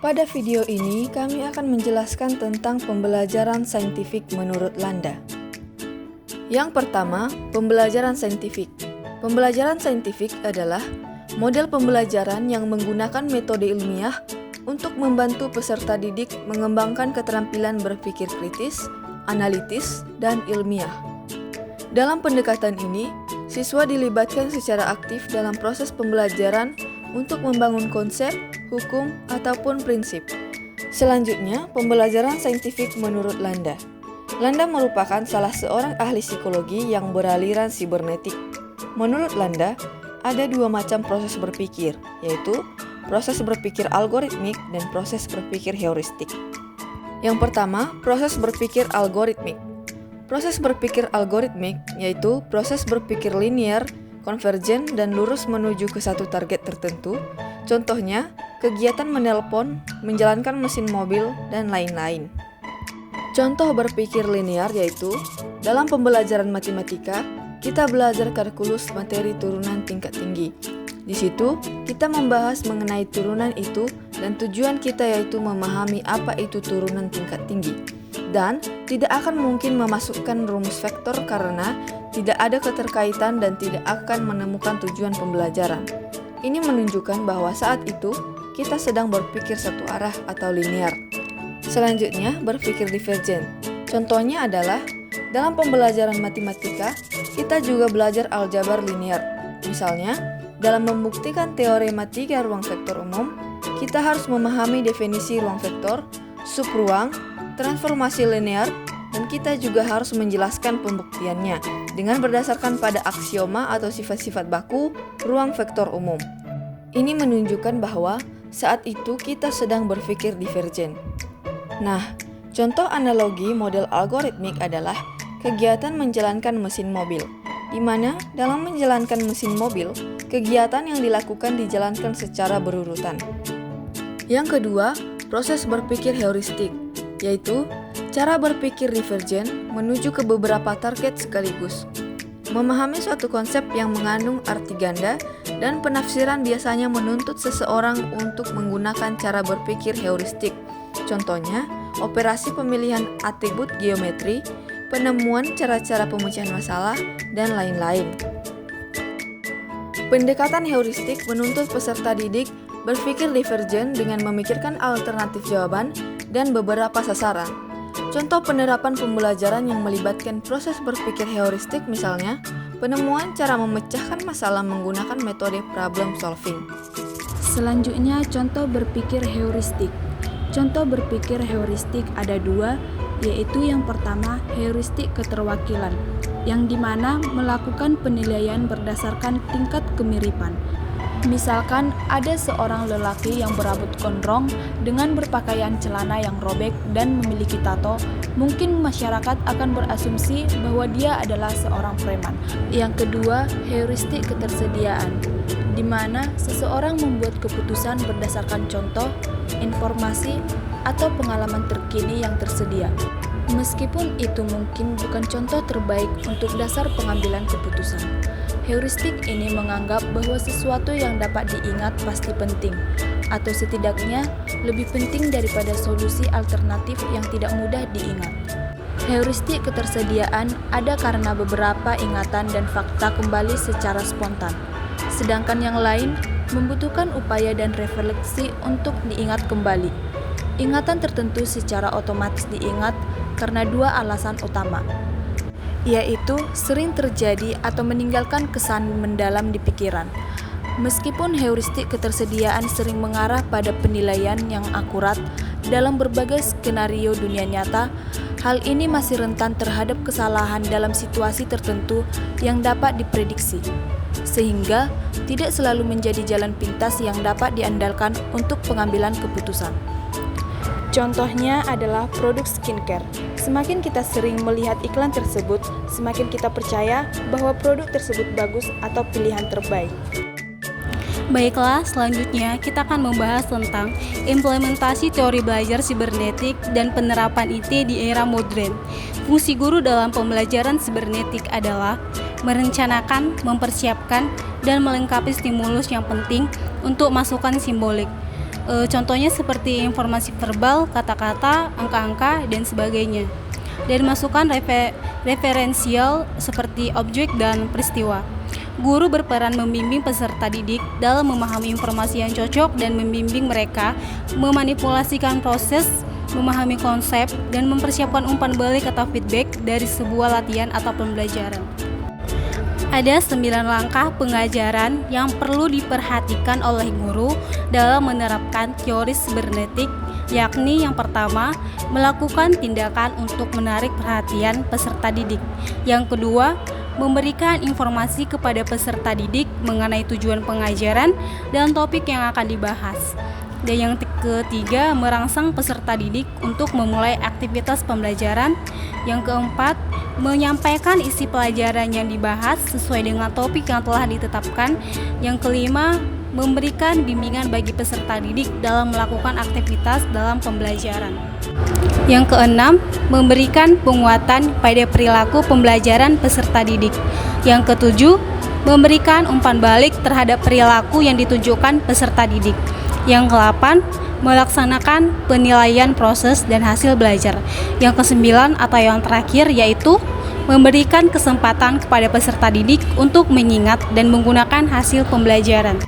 Pada video ini, kami akan menjelaskan tentang pembelajaran saintifik menurut Landa. Yang pertama, pembelajaran saintifik. Pembelajaran saintifik adalah model pembelajaran yang menggunakan metode ilmiah untuk membantu peserta didik mengembangkan keterampilan berpikir kritis, analitis, dan ilmiah. Dalam pendekatan ini, siswa dilibatkan secara aktif dalam proses pembelajaran untuk membangun konsep, hukum, ataupun prinsip. Selanjutnya, pembelajaran saintifik menurut Landa. Landa merupakan salah seorang ahli psikologi yang beraliran sibernetik. Menurut Landa, ada dua macam proses berpikir, yaitu proses berpikir algoritmik dan proses berpikir heuristik. Yang pertama, proses berpikir algoritmik. Proses berpikir algoritmik yaitu proses berpikir linear, konvergen, dan lurus menuju ke satu target tertentu. Contohnya, kegiatan menelpon, menjalankan mesin mobil, dan lain-lain. Contoh berpikir linear yaitu, dalam pembelajaran matematika, kita belajar kalkulus materi turunan tingkat tinggi. Di situ, kita membahas mengenai turunan itu dan tujuan kita yaitu memahami apa itu turunan tingkat tinggi. Dan tidak akan mungkin memasukkan rumus vektor karena tidak ada keterkaitan dan tidak akan menemukan tujuan pembelajaran. Ini menunjukkan bahwa saat itu kita sedang berpikir satu arah atau linear. Selanjutnya, berpikir divergen. Contohnya adalah dalam pembelajaran matematika, kita juga belajar aljabar linear. Misalnya, dalam membuktikan teorema 3 ruang vektor umum, kita harus memahami definisi ruang vektor, subruang, transformasi linear, dan kita juga harus menjelaskan pembuktiannya dengan berdasarkan pada aksioma atau sifat-sifat baku ruang vektor umum. Ini menunjukkan bahwa saat itu kita sedang berpikir divergen. Nah, contoh analogi model algoritmik adalah kegiatan menjalankan mesin mobil, di mana dalam menjalankan mesin mobil, kegiatan yang dilakukan dijalankan secara berurutan. Yang kedua, proses berpikir heuristik, yaitu cara berpikir divergen menuju ke beberapa target sekaligus. Memahami suatu konsep yang mengandung arti ganda dan penafsiran biasanya menuntut seseorang untuk menggunakan cara berpikir heuristik. Contohnya, operasi pemilihan atribut geometri, penemuan cara-cara pemecahan masalah, dan lain-lain. Pendekatan heuristik menuntut peserta didik berpikir divergen dengan memikirkan alternatif jawaban dan beberapa sasaran. Contoh penerapan pembelajaran yang melibatkan proses berpikir heuristik misalnya, penemuan cara memecahkan masalah menggunakan metode problem solving. Selanjutnya, contoh berpikir heuristik. Contoh berpikir heuristik ada dua, yaitu yang pertama heuristik keterwakilan, yang dimana melakukan penilaian berdasarkan tingkat kemiripan. Misalkan ada seorang lelaki yang berambut gondrong dengan berpakaian celana yang robek dan memiliki tato, mungkin masyarakat akan berasumsi bahwa dia adalah seorang preman. Yang kedua, heuristik ketersediaan, di mana seseorang membuat keputusan berdasarkan contoh, informasi, atau pengalaman terkini yang tersedia. Meskipun itu mungkin bukan contoh terbaik untuk dasar pengambilan keputusan. Heuristik ini menganggap bahwa sesuatu yang dapat diingat pasti penting, atau setidaknya lebih penting daripada solusi alternatif yang tidak mudah diingat. Heuristik ketersediaan ada karena beberapa ingatan dan fakta kembali secara spontan, sedangkan yang lain membutuhkan upaya dan refleksi untuk diingat kembali. Ingatan tertentu secara otomatis diingat karena dua alasan utama, yaitu sering terjadi atau meninggalkan kesan mendalam di pikiran. Meskipun heuristik ketersediaan sering mengarah pada penilaian yang akurat dalam berbagai skenario dunia nyata, hal ini masih rentan terhadap kesalahan dalam situasi tertentu yang dapat diprediksi, sehingga tidak selalu menjadi jalan pintas yang dapat diandalkan untuk pengambilan keputusan. Contohnya adalah produk skincare. Semakin kita sering melihat iklan tersebut, semakin kita percaya bahwa produk tersebut bagus atau pilihan terbaik. Baiklah, selanjutnya kita akan membahas tentang implementasi teori belajar sibernetik dan penerapan IT di era modern. Fungsi guru dalam pembelajaran sibernetik adalah merencanakan, mempersiapkan, dan melengkapi stimulus yang penting untuk masukan simbolik. Contohnya seperti informasi verbal, kata-kata, angka-angka, dan sebagainya. Dan masukan referensial seperti objek dan peristiwa. Guru berperan membimbing peserta didik dalam memahami informasi yang cocok dan membimbing mereka memanipulasikan proses, memahami konsep, dan mempersiapkan umpan balik atau feedback dari sebuah latihan atau pembelajaran. Ada 9 langkah pengajaran yang perlu diperhatikan oleh guru dalam menerapkan teori sibernetik, yakni yang pertama, melakukan tindakan untuk menarik perhatian peserta didik. Yang kedua, memberikan informasi kepada peserta didik mengenai tujuan pengajaran dan topik yang akan dibahas. Dan yang ketiga, merangsang peserta didik untuk memulai aktivitas pembelajaran. Yang keempat, menyampaikan isi pelajaran yang dibahas sesuai dengan topik yang telah ditetapkan. Yang kelima, memberikan bimbingan bagi peserta didik dalam melakukan aktivitas dalam pembelajaran. Yang keenam, memberikan penguatan pada perilaku pembelajaran peserta didik. Yang ketujuh, memberikan umpan balik terhadap perilaku yang ditunjukkan peserta didik. Yang ke-8, melaksanakan penilaian proses dan hasil belajar. Yang ke-9 atau yang terakhir yaitu memberikan kesempatan kepada peserta didik untuk mengingat dan menggunakan hasil pembelajaran.